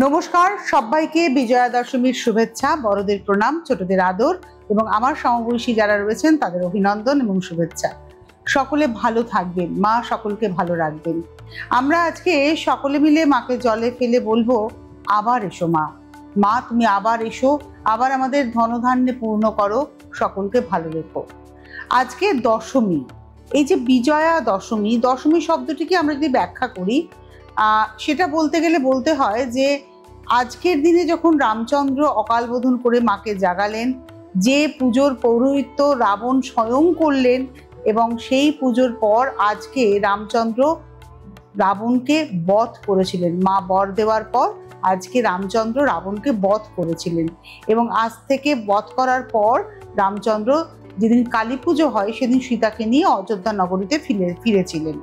নমস্কার সবাইকে বিজয়া দশমীর শুভেচ্ছা। বড়দের প্রণাম, ছোটদের আদর এবং আমার সমবয়সী যারা রয়েছেন তাদের অভিনন্দন এবং শুভেচ্ছা। সকলে ভালো থাকবেন, মা সকলকে ভালো রাখবেন। আমরা আজকে সকলে মিলে মাকে জলে ফেলে বলবো, আবার এসো মা। মা তুমি আবার এসো, আবার আমাদের ধনধান্যে পূর্ণ করো, সকলকে ভালো রেখো। আজকে দশমী, এই যে বিজয়া দশমী, দশমী শব্দটিকে আমরা যদি ব্যাখ্যা করি সেটা বলতে গেলে বলতে হয় যে আজকের দিনে যখন রামচন্দ্র অকাল বোধন করে মাকে জাগালেন, যে পুজোর পৌরোহিত্য রাবণ স্বয়ং করলেন এবং সেই পুজোর পর আজকে রামচন্দ্র রাবণকে বধ করেছিলেন। মা বর দেওয়ার পর আজকে রামচন্দ্র রাবণকে বধ করেছিলেন এবং আজ থেকে বধ করার পর রামচন্দ্র যেদিন কালী পুজো হয় সেদিন সীতাকে নিয়ে অযোধ্যা নগরীতে ফিরেছিলেন।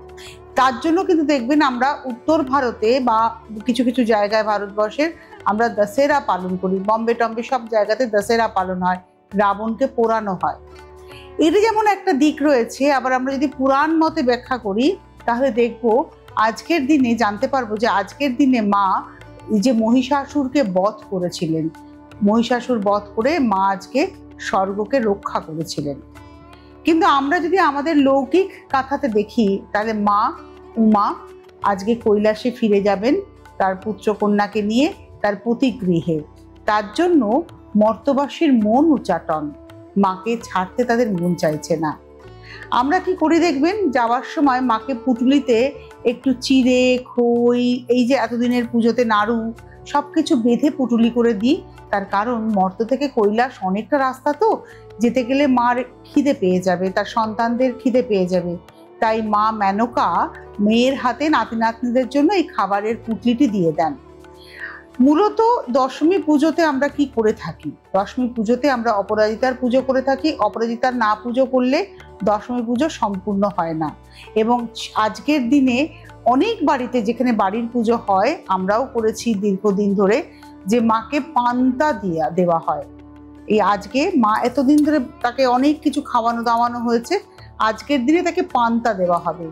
তার জন্য কিন্তু দেখবেন আমরা উত্তর ভারতে বা কিছু কিছু জায়গায় ভারতবর্ষের আমরা দশেরা পালন করি, বম্বে টম্বে সব জায়গাতে দশেরা পালন হয়, রাবণকে পোড়ানো হয়। এর যেমন একটা দিক রয়েছে, আবার আমরা যদি পুরাণ মতে ব্যাখ্যা করি তাহলে দেখবো আজকের দিনে জানতে পারবো যে আজকের দিনে মা যে মহিষাসুরকে বধ করেছিলেন, মহিষাসুর বধ করে মা আজকে স্বর্গকে রক্ষা করেছিলেন। কিন্তু আমরা যদি আমাদের লৌকিক কথাতে দেখি তাহলে মা উমা আজকে কৈলাসে ফিরে যাবেন তার পুত্র কন্যাকে নিয়ে তার পতিগৃহে। তার জন্য মর্তবাসীর মন উচ্চাটন, মাকে ছাড়তে তাদের মন চাইছে না। আমরা কি করি দেখবেন, যাওয়ার সময় মাকে পুটুলিতে একটু চিড়ে খই, এই যে এতদিনের পুজোতে নাড়ু সব কিছু বেঁধে পুটুলি করে দিই। তার কারণ মর্ত থেকে কৈলাস অনেকটা রাস্তা, তো যেতে গেলে মার খিদে পেয়ে যাবে, তার সন্তানদের খিদে পেয়ে যাবে। তাই মা মেনকা মেয়ের হাতে নাতি নাতনিদের জন্য এই খাবারের পুটলিটি দিয়ে দেন। মূলত দশমী পুজোতে আমরা কি করে থাকি, দশমী পুজোতে আমরা অপরাজিতার পুজো করে থাকি। অপরাজিতার না পুজো করলে দশমী পুজো সম্পূর্ণ হয় না। এবং আজকের দিনে অনেক বাড়িতে যেখানে বাড়ির পুজো হয়, আমরাও করেছি দীর্ঘদিন ধরে, যে মাকে পান্তা দেওয়া হয়। এই আজকে মা এতদিন ধরে তাকে অনেক কিছু খাওয়ানো দাওয়ানো হয়েছে, আজকের দিনে তাকে পান্তা দেওয়া হবে।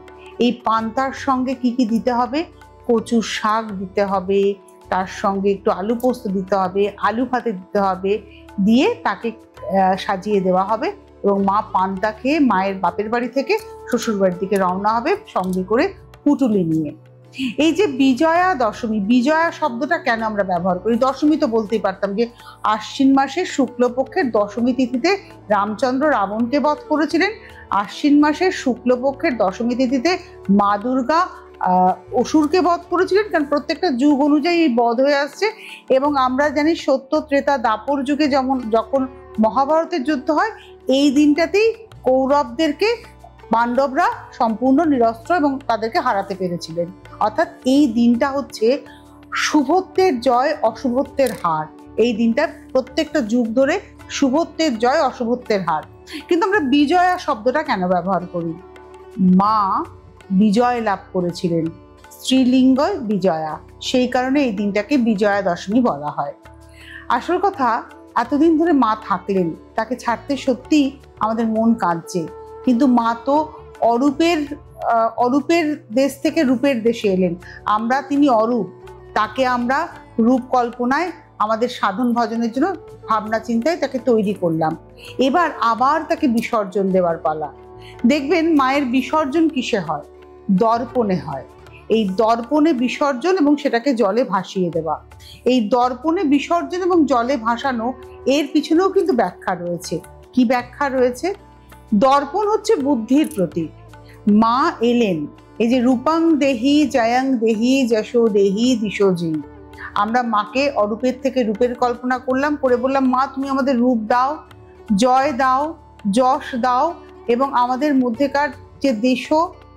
এই পান্তার সঙ্গে কি কি দিতে হবে, কচুর শাক দিতে হবে, তার সঙ্গে একটু আলু পোস্ত দিতে হবে, আলু ভাতে দিতে হবে, দিয়ে তাকে সাজিয়ে দেওয়া হবে এবং মা পান্তা খেয়ে মায়ের বাপের বাড়ি থেকে শ্বশুর বাড়ির দিকে রওনা হবে সঙ্গে করে পুটুলি নিয়ে। এই যে বিজয়া দশমী, বিজয়া শব্দটা কেন আমরা ব্যবহার করি? দশমী তো বলতেই পারতাম যে আশ্বিন মাসের শুক্লপক্ষের দশমী তিথিতে রামচন্দ্র রাবণকে বধ করেছিলেন। আশ্বিন মাসের শুক্লপক্ষের দশমী তিথিতে মা দুর্গা অসুরকে বধ করেছিলেন, কারণ প্রত্যেকটা যুগ অনুযায়ী এই বধ হয়ে আসছে। এবং আমরা জানি সত্য ত্রেতা দাপর যুগে যখন মহাভারতের যুদ্ধ হয়, এই দিনটাতেই কৌরবদেরকে পাণ্ডবরা সম্পূর্ণ নিরস্ত্র এবং তাদেরকে হারাতে পেরেছিলেন। অর্থাৎ এই দিনটা হচ্ছে শুভত্বের জয় অশুভত্বের হার। এই দিনটা প্রত্যেকটা যুগ ধরে শুভত্বের জয় অশুভত্বের হার। কিন্তু আমরা বিজয়া শব্দটা কেন ব্যবহার করি? মা বিজয় লাভ করেছিলেন, স্ত্রীলিঙ্গ বিজয়া, সেই কারণে এই দিনটাকে বিজয়া দশমী বলা হয়। আসল কথা, এতদিন ধরে মা থাকলেন, তাকে ছাড়তে সত্যি আমাদের মন কাঁদছে, কিন্তু মা তো অরূপের দেশ থেকে রূপের দেশে এলেন। তিনি অরূপ, তাকে আমরা রূপ কল্পনায় আমাদের সাধন ভজনের জন্য ভাবনা চিন্তায় তাকে তৈরি করলাম। এবার আবার তাকে বিসর্জন দেওয়ার পালা। দেখবেন মায়ের বিসর্জন কিসে হয়? দর্পণে হয়। এই দর্পণে বিসর্জন এবং সেটাকে জলে ভাসিয়ে দেওয়া। এই দর্পণে বিসর্জন এবং জলে ভাসানো, এর পিছনেও কিন্তু ব্যাখ্যা রয়েছে। কি ব্যাখ্যা রয়েছে? দর্পণ হচ্ছে বুদ্ধির প্রতীক। মা এলেন, এই যে রূপাং দেহি জয়ং দেহি যশো দেহি দিশোজি, আমরা মাকে অরূপের থেকে রূপের কল্পনা করলাম, করে বললাম মা তুমি আমাদের রূপ দাও, জয় দাও, যশ দাও, এবং আমাদের মধ্যেকার যে দেশ,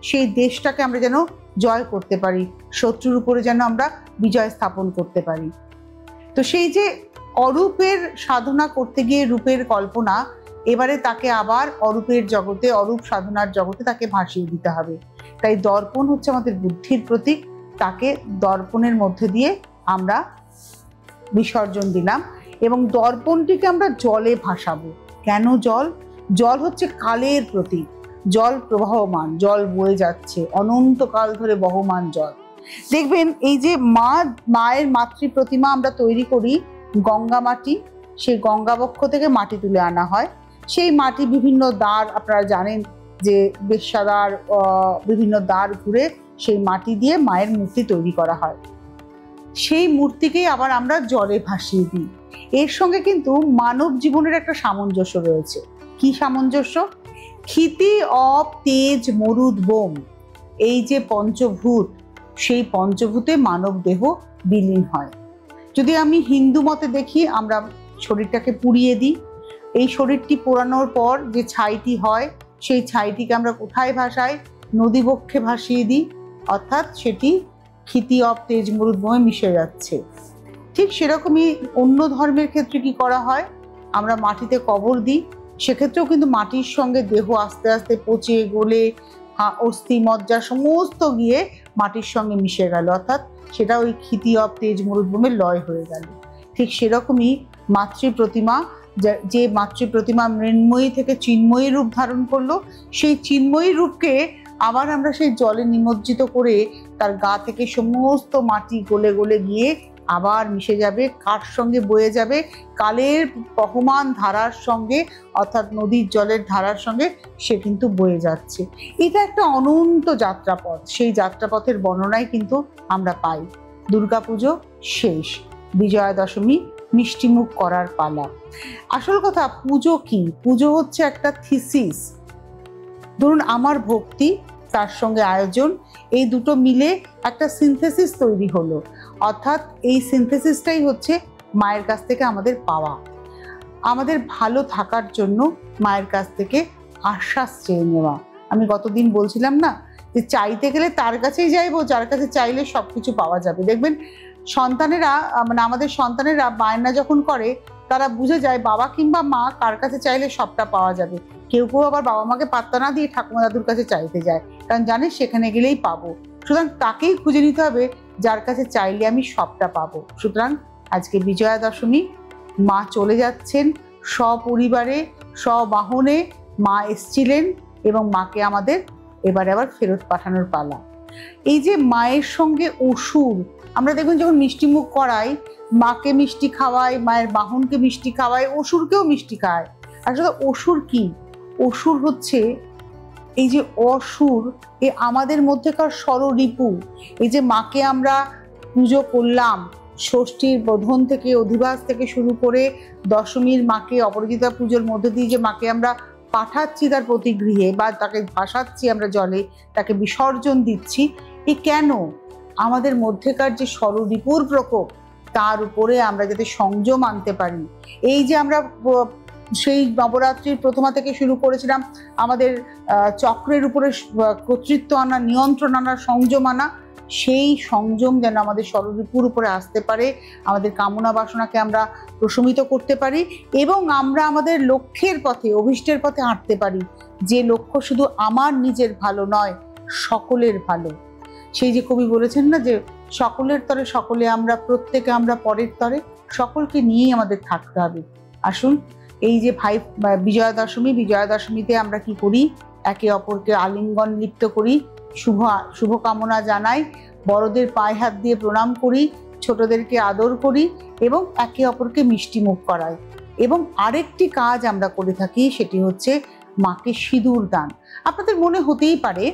সেই দেশটাকে আমরা যেন জয় করতে পারি, শত্রুর উপরে যেন আমরা বিজয় স্থাপন করতে পারি। তো সেই যে অরূপের সাধনা করতে গিয়ে রূপের কল্পনা, এবারে তাকে আবার অরূপের জগতে, অরূপ সাধনার জগতে তাকে ভাসিয়ে দিতে হবে। তাই দর্পণ হচ্ছে আমাদের বুদ্ধির প্রতীক, তাকে দর্পণের মধ্যে দিয়ে আমরা বিসর্জন দিলাম এবং দর্পণটিকে আমরা জলে ভাসাবো। কেন জল? জল হচ্ছে কালের প্রতীক, জল প্রবাহমান, জল বয়ে যাচ্ছে অনন্তকাল ধরে বহমান জল। দেখবেন এই যে মায়ের মাতৃ প্রতিমা আমরা তৈরি করি গঙ্গা মাটি, সেই গঙ্গাবক্ষ থেকে মাটি তুলে আনা হয়। সেই মাটি বিভিন্ন দ্বার, আপনারা জানেন যে বেশ্যাদ্বার, বিভিন্ন দ্বার ঘুরে সেই মাটি দিয়ে মায়ের মূর্তি তৈরি করা হয়। সেই মূর্তিকেই আবার আমরা জলে ভাসিয়ে দিই। এর সঙ্গে কিন্তু মানব জীবনের একটা সামঞ্জস্য রয়েছে। কি সামঞ্জস্য? ক্ষিতি, অপ, তেজ, মরুদ, বোম, এই যে পঞ্চভূত, সেই পঞ্চভূতে মানব দেহ বিলীন হয়। যদি আমি হিন্দু মতে দেখি, আমরা শরীরটাকে পুড়িয়ে দিই। এই শরীরটি পোড়ানোর পর যে ছাইটি হয়, সেই ছাইটিকে আমরা কোথায় ভাসাই? নদীবক্ষে ভাসিয়ে দিই, অর্থাৎ সেটি ক্ষিতি, অপ, তেজ, মরুদ, বোমে মিশে যাচ্ছে। ঠিক সেরকমই অন্য ধর্মের ক্ষেত্রে কি করা হয়? আমরা মাটিতে কবর দিই, সেক্ষেত্রেও কিন্তু মাটির সঙ্গে দেহ আস্তে আস্তে পচে গলে অস্থি মজ্জা সমস্ত গিয়ে মাটির সঙ্গে মিশে গেল, অর্থাৎ সেটা ওই ক্ষিতি, অপ, তেজ, মরুদ, বোমে লয় হয়ে গেল। ঠিক সেরকমই মাতৃ প্রতিমা, যে মাতৃ প্রতিমা মৃন্ময়ী থেকে চিন্ময়ী রূপ ধারণ করলো, সেই চিন্ময়ী রূপকে আবার আমরা সেই জলে নিমজ্জিত করে তার গা থেকে সমস্ত মাটি গলে গলে গিয়ে আবার মিশে যাবে, কার সঙ্গে বয়ে যাবে? কালের বহমান ধারার সঙ্গে, অর্থাৎ নদীর জলের ধারার সঙ্গে সে কিন্তু বয়ে যাচ্ছে। এটা একটা অনন্ত যাত্রাপথ। সেই যাত্রাপথের বর্ণনাই কিন্তু আমরা পাই। দুর্গাপুজো শেষ, বিজয়া দশমী মিষ্টিমুখ করার পালা। আসল কথা, পুজো কি? পুজো হচ্ছে একটা থিসিস। ধরুন আমার ভক্তি, তার সঙ্গে আয়োজন, এই দুটো মিলে একটা সিনথেসিস তৈরি হলো, অর্থাৎ এই সিনথেসিসটাই হচ্ছে মায়ের কাছ থেকে আমাদের পাওয়া। আমাদের ভালো থাকার জন্য মায়ের কাছ থেকে আশ্বাস চেয়ে নেওয়া। আমি গতদিন বলছিলাম না যে চাইতে গেলে তার কাছেই যাইবো যার কাছে চাইলে সব কিছু পাওয়া যাবে। দেখবেন সন্তানেরা, মানে আমাদের সন্তানেরা বায়না যখন করে, তারা বুঝে যায় বাবা কিংবা মা কার কাছে চাইলে সবটা পাওয়া যাবে। কেউ কেউ আবার বাবা মাকে পাত্তা না দিয়ে ঠাকুমা দাদুর কাছে চাইতে যায়, কারণ জানে সেখানে গেলেই পাবো। সুতরাং তাকেই খুঁজে নিতে হবে যার কাছে চাইলে আমি সবটা পাবো। সুতরাং আজকে বিজয়া দশমী, মা চলে যাচ্ছেন সপরিবারে, সবাহনে। মা এসছিলেন এবং মাকে আমাদের এবারে আবার ফেরত পাঠানোর পালা। এই যে মায়ের সঙ্গে অসুর, আমরা দেখুন যখন মিষ্টি মুখ করাই, মাকে মিষ্টি খাওয়াই, মায়ের বাহনকে মিষ্টি খাওয়াই, অসুরকেও মিষ্টি খায়। আসলে অসুর কি? অসুর হচ্ছে এই যে অসুর, এ আমাদের মধ্যেকার ষড়রিপু। এই যে মাকে আমরা পুজো করলাম, ষষ্ঠীর বোধন থেকে, অধিবাস থেকে শুরু করে দশমীর মাকে অপরাজিতা পুজোর মধ্যে দিয়ে যে মাকে আমরা পাঠাচ্ছি তার প্রতিগৃহে, বা তাকে ভাসাচ্ছি আমরা জলে, তাকে বিসর্জন দিচ্ছি, এ কেন? আমাদের মধ্যেকার যে ষড়রিপুর প্রকোপ, তার উপরে আমরা যাতে সংযম আনতে পারি। এই যে আমরা সেই নবরাত্রির প্রথমা থেকে শুরু করেছিলাম আমাদের চক্রের উপরে কর্তৃত্ব আনা, নিয়ন্ত্রণ আনা, সংযম আনা, সেই সংযম যেন আমাদের ষড়রিপুর উপরে আসতে পারে, আমাদের কামনা বাসনাকে আমরা প্রশমিত করতে পারি, এবং আমরা আমাদের লক্ষ্যের পথে, অভীষ্টের পথে হাঁটতে পারি, যে লক্ষ্য শুধু আমার নিজের ভালো নয়, সকলের ভালো। সেই যে কবি বলেছেন না যে সকলের তরে সকলে আমরা, প্রত্যেকে আমরা পরের তরে, সকলকে নিয়েই আমাদের থাকতে হবে। আসুন এই যে বিজয়া দশমী, বিজয়া দশমীতে আমরা কি করি? একে অপরকে আলিঙ্গন লিপ্ত করি, শুভকামনা জানাই, বড়দের পায়ে হাত দিয়ে প্রণাম করি, ছোটদেরকে আদর করি এবং একে অপরকে মিষ্টি মুখ করাই। এবং আরেকটি কাজ আমরা করে থাকি, সেটি হচ্ছে মাকে সিঁদুর দান। আপনাদের মনে হতেই পারে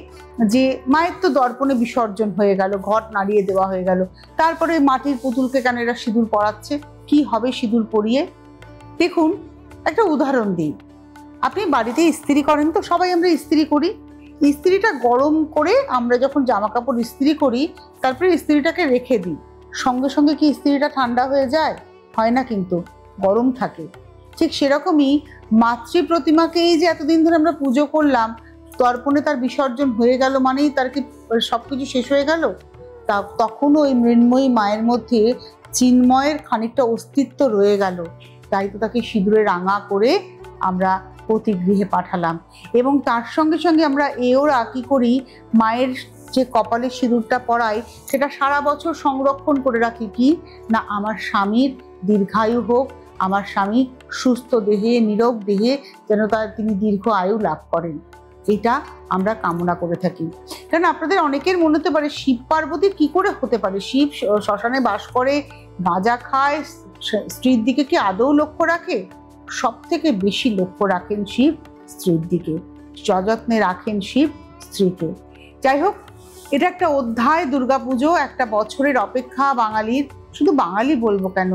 যে মায়ের তো দর্পণে বিসর্জন হয়ে গেল, ঘট নাড়িয়ে দেওয়া হয়ে গেল, তারপরে মাটির পুতুলকে কেন এরা সিঁদুর পরাচ্ছে? কি হবে সিঁদুর পরিয়ে? দেখুন একটা উদাহরণ দিই। আপনি বাড়িতে ইস্ত্রি করেন তো, সবাই আমরা ইস্ত্রি করি। ইস্ত্রিটা গরম করে আমরা যখন জামা কাপড় ইস্ত্রি করি, তারপরে ইস্ত্রিটাকে রেখে দিই, সঙ্গে সঙ্গে কি ইস্ত্রিটা ঠান্ডা হয়ে যায়? হয় না, কিন্তু গরম থাকে। ঠিক সেরকমই মাতৃ প্রতিমাকে এই যে এতদিন ধরে আমরা পুজো করলাম, দর্পণে তার বিসর্জন হয়ে গেল মানেই তার কি সবকিছু শেষ হয়ে গেল? তখনও ওই মৃন্ময়ী মায়ের মধ্যে চিন্ময়ের খানিকটা অস্তিত্ব রয়ে গেল। তাই তো তাকে সিঁদুরে রাঙা করে আমরা প্রতিগৃহে পাঠালাম। এবং তার সঙ্গে সঙ্গে আমরা এওরা কি করি? মায়ের যে কপালে সিঁদুরটা পরাই, সেটা সারা বছর সংরক্ষণ করে রাখি। কি না, আমার স্বামীর দীর্ঘায়ু হোক, আমার স্বামী সুস্থ দেহে, নীরোগ দেহে যেন তিনি দীর্ঘ আয়ু লাভ করেন। এটা আমরা কামনা করে থাকি। কারণ আপনাদের অনেকের মনে হতে পারে শিব পার্বতী কি করে হতে পারে, শিব শ্মশানে বাস করে, গাঁজা খায়, স্ত্রীর দিকে কি আদৌ লক্ষ্য রাখে? সব থেকে বেশি লক্ষ্য রাখেন শিব স্ত্রীর দিকে, সযত্নে রাখেন শিব স্ত্রীকে। যাই হোক, এটা একটা অধ্যায়। দুর্গাপুজো একটা বছরের অপেক্ষা বাঙালির, শুধু বাঙালি বলবো কেন,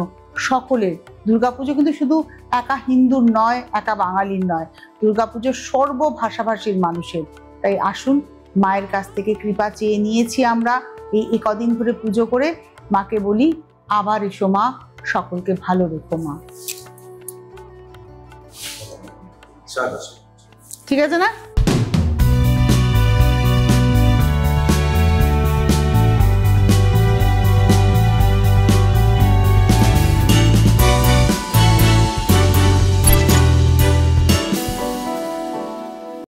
সকলের। দুর্গাপুজো কিন্তু শুধু একা হিন্দুর নয়, একা বাঙালির নয়, দুর্গাপুজো সর্বভাষাভাষীর মানুষের। তাই আসুন, মায়ের কাছ থেকে কৃপা চেয়ে নিয়েছি আমরা এই কদিন ধরে পুজো করে। মাকে বলি, আবার এসো মা, সকলকে ভালো রেখো মা। ঠিক আছে না?